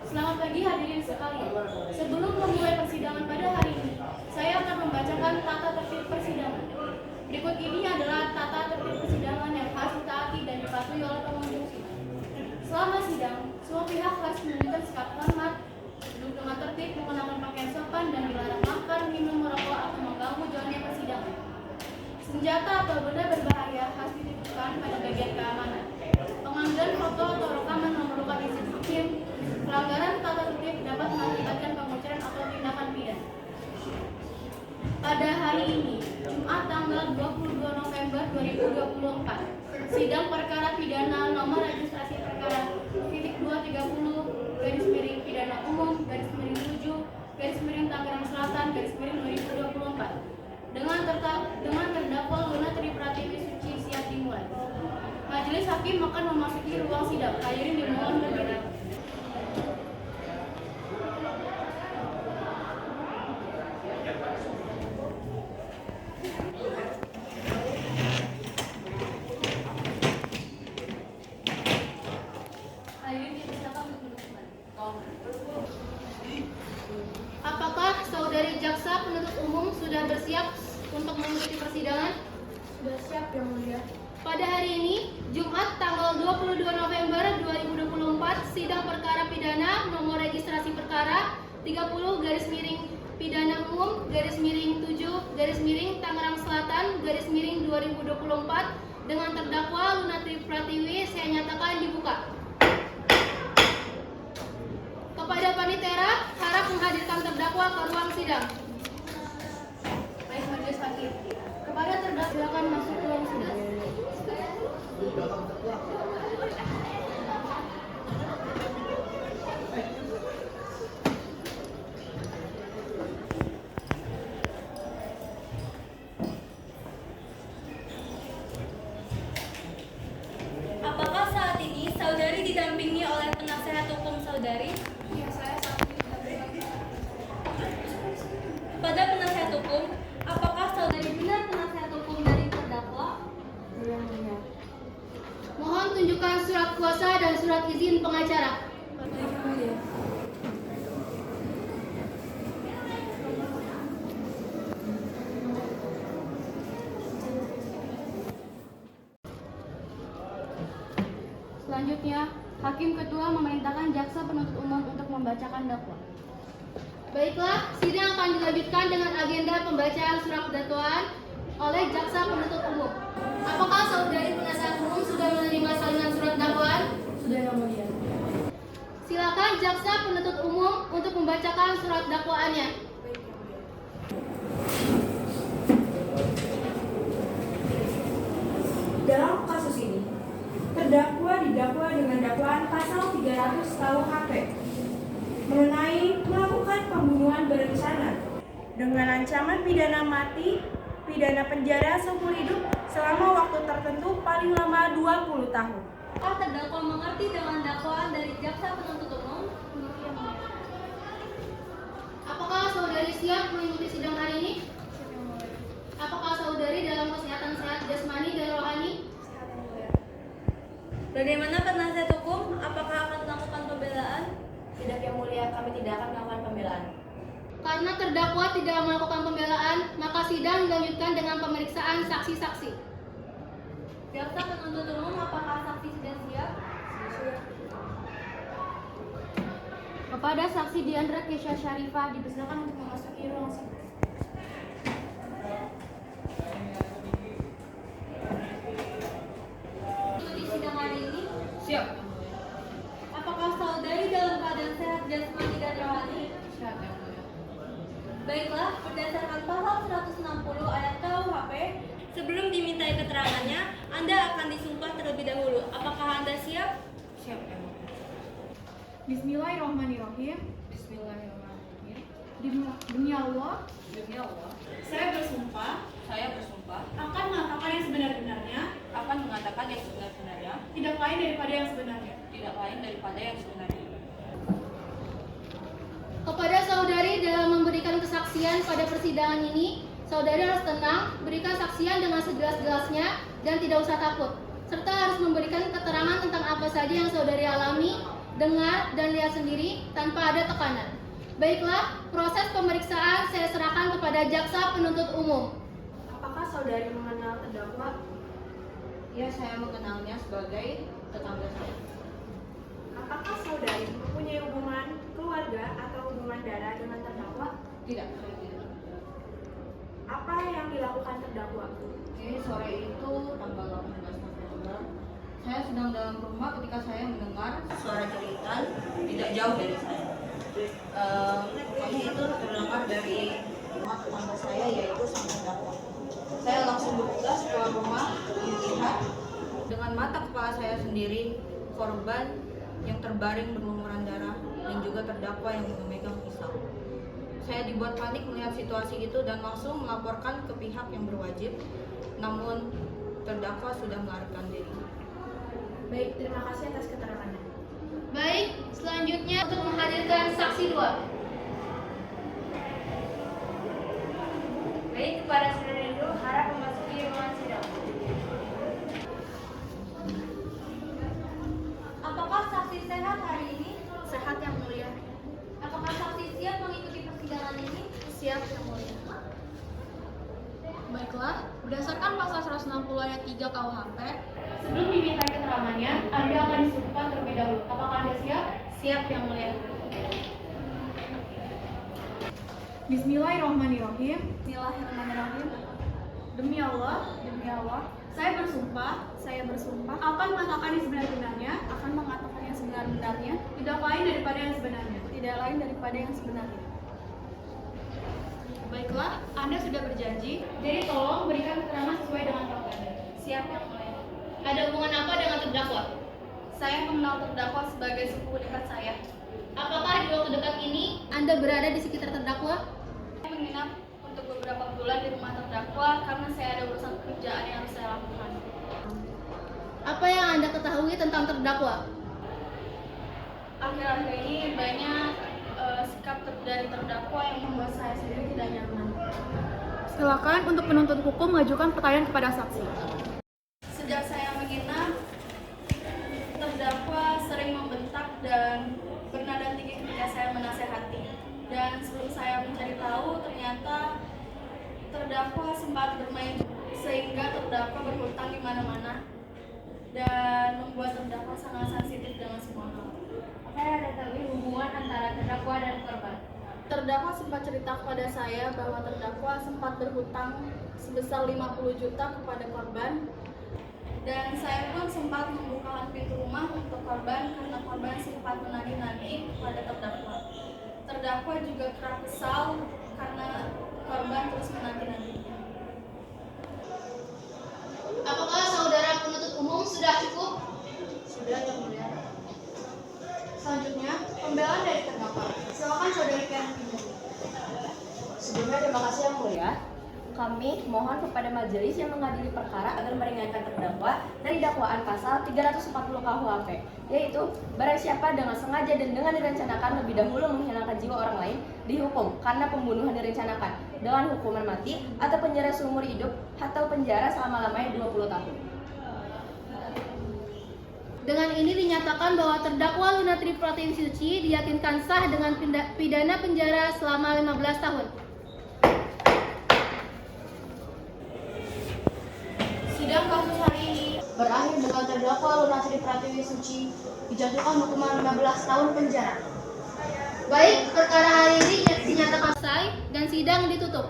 Selamat pagi hadirin sekalian. Sebelum memulai persidangan pada hari ini, saya akan membacakan tata tertib persidangan. Berikut ini adalah tata tertib persidangan yang harus ditaati dan dipatuhi oleh pengunjung sidang. Selama sidang, semua pihak harus menunjukkan sikap hormat, duduk dengan tertib, menggunakan pakaian sopan, dan dilarang makan, minum, merokok, atau mengganggu jalannya persidangan. Senjata atau benda berbahaya harus dititipkan pada bagian keamanan. Pengambilan foto atau rekaman memerlukan izin hakim. Pelanggaran tata tertib dapat mengakibatkan penguciran atau tindakan pidana. Pada hari ini, Jumat tanggal 22 November 2024, sidang perkara pidana nomor registrasi perkara ×230 pidana umum _7 Tangerang Selatan _2024 dengan terdakwa Luna Tripratiwi Suci siap dimulai. Majelis hakim akan memasuki ruang sidang. Hadirin dimohon berdiri. Apakah saudari jaksa penuntut umum sudah bersiap untuk mengikuti persidangan? Sudah siap, Yang Mulia. Pada hari ini, Jumat tanggal 22 November 2024, sidang perkara pidana nomor registrasi perkara 30 pidana umum _7 Tangerang Selatan _2024 dengan terdakwa Luna Tripratiwi saya nyatakan dibuka. Kepada panitera, harap menghadirkan terdakwa ke ruang sidang. Baik, majelis hakim. Kepada terdakwa, silakan masuk ke ruang sidang. Apakah saat ini saudari didampingi oleh penasehat hukum saudari? Ya, saya saat ini didampingi. Kepada penasehat hukum, apakah saudari benar penasehat hukum dari terdakwa? Yang Mulia. Mohon tunjukkan surat kuasa dan surat izin pengacara. Yang Mulia. Selanjutnya, Hakim Ketua memerintahkan jaksa penuntut umum untuk membacakan dakwa. Baiklah, sidang akan dilanjutkan dengan agenda pembacaan surat dakwaan oleh jaksa penuntut umum. Apakah saudari penasihat umum sudah menerima salinan surat dakwaan? Sudah, Yang Mulia. Silakan jaksa penuntut umum untuk membacakan surat dakwaannya. Dalam kasus ini, terdakwa didakwa dengan dakwaan pasal 300 KUHP mengenai melakukan pembunuhan berencana dengan ancaman pidana mati, pidana penjara seumur hidup selama waktu tertentu paling lama 20 tahun. Apakah terdakwa mengerti dengan dakwaan dari jaksa penuntut umum? Apakah saudari siap mengikuti sidang hari ini? Apakah saudari dalam kesehatan sehat jasmani dan rohani? Bagaimana penasihat hukum? Apakah akan melakukan pembelaan? Tidak, Yang Mulia, kami tidak akan melakukan pembelaan. Karena terdakwa tidak melakukan pembelaan, maka sidang dilanjutkan dengan pemeriksaan saksi-saksi. Jaksa penuntut umum, apakah saksi sudah siap? Kepada saksi Diandra Kesha Syarifah dipersilakan untuk memasuki ruang sidang. Ikuti sidang hari ini. Siap. Apakah saudari dalam keadaan sehat jasmani dan rohani? Siap, Yang Mulia. Baiklah, berdasarkan pasal 160 ayat KUHP, sebelum dimintai keterangannya, Anda akan disumpah terlebih dahulu. Apakah Anda siap? Siap, Yang Mulia. Bismillahirrahmanirrahim. Bismillahirrahmanirrahim. Demi Allah, Demi Allah, saya bersumpah akan mengatakan yang sebenar-benarnya, tidak lain daripada yang sebenarnya. Kepada saudari dalam memberikan kesaksian pada persidangan ini, saudari harus tenang, berikan saksian dengan sejelas-jelasnya dan tidak usah takut, serta harus memberikan keterangan tentang apa saja yang saudari alami, dengar, dan lihat sendiri tanpa ada tekanan. Baiklah, proses pemeriksaan saya serahkan kepada jaksa penuntut umum. Apakah saudari mengenal terdakwa? Ya, saya mengenalnya sebagai tetangga saya. Apakah saudari mempunyai hubungan keluarga atau hubungan darah dengan terdakwa? Tidak, saya tidak. Apa yang dilakukan terdakwa? Oke, sore itu tanggal 18 November, saya sedang dalam rumah ketika saya mendengar suara jeritan tidak jauh dari saya. Kami itu terdengar dari rumah tetangga saya, yaitu sang terdakwa. Saya langsung bergegas keluar rumah melihat dengan mata kepala saya sendiri korban yang terbaring berlumuran darah dan juga terdakwa yang memegang pisau. Saya dibuat panik melihat situasi itu dan langsung melaporkan ke pihak yang berwajib, namun terdakwa sudah melarikan diri. Baik, terima kasih atas keterangannya. Baik, selanjutnya untuk menghadirkan saksi 2. Baik, kepada saudara Rindu, harap memasuki ruangan sidang. Apakah saksi sehat hari ini? Sehat yang mulia. Apakah saksi siap mengikuti persidangan ini? Siap yang mulia. Baiklah, berdasarkan pasal 160 ayat 3 KUHP, sebelum dimintai keterangannya, Anda akan disumpah terlebih dahulu. Apakah Anda siap? Siap yang mulia. Bismillahirrahmanirrahim. Bismillahirrahmanirrahim. Demi Allah, saya bersumpah akan mengatakan yang sebenar-benarnya, tidak lain daripada yang sebenarnya. Baiklah, Anda sudah berjanji, jadi tolong berikan keterangan sesuai dengan fakta. Siap yang mulia. Ada hubungan apa dengan terdakwa? Saya mengenal terdakwa sebagai sepupu dekat saya. Apakah di waktu dekat ini Anda berada di sekitar terdakwa? Saya menginap untuk beberapa bulan di rumah terdakwa karena saya ada urusan pekerjaan yang harus saya lakukan. Apa yang Anda ketahui tentang terdakwa? Akhir-akhir ini banyak sikap dari terdakwa yang membuat saya sendiri tidak nyaman. Silakan untuk penuntut hukum mengajukan pertanyaan kepada saksi. Sejak saya menginap, terdakwa sering membentak dan bernada tinggi ketika saya menasehati. Dan sebelum saya mencari tahu, ternyata terdakwa sempat bermain sehingga terdakwa berhutang di mana-mana dan membuat terdakwa sangat sensitif dengan semua hal. Saya ada tahu hubungan antara terdakwa dan korban. Terdakwa sempat cerita kepada saya bahwa terdakwa sempat berhutang sebesar 50 juta kepada korban, dan saya pun sempat membukakan pintu rumah untuk korban karena korban sempat menagih-nagih kepada terdakwa. Terdakwa juga kerap kesal karena korban terus menagih-nagihnya. Apakah saudara penuntut umum sudah cukup? Sudah, yang mulia. Selanjutnya, pembelaan dari terdakwa. Silakan saudari Pian. Sebelumnya terima kasih yang mulia. Kami mohon kepada majelis yang mengadili perkara agar meringankan terdakwa dari dakwaan pasal 340 KUHP, yaitu barang siapa dengan sengaja dan dengan direncanakan lebih dahulu menghilangkan jiwa orang lain dihukum karena pembunuhan direncanakan dengan hukuman mati atau penjara seumur hidup atau penjara selama-lamanya 20 tahun. Dengan ini dinyatakan bahwa terdakwa Lunatri Pratiwi Suci diyakinkan sah dengan pidana penjara selama 15 tahun. Sidang kasus hari ini berakhir dengan terdakwa Lunatri Pratiwi Suci dijatuhkan hukuman 15 tahun penjara. Baik, perkara hari ini dinyatakan selesai dan sidang ditutup.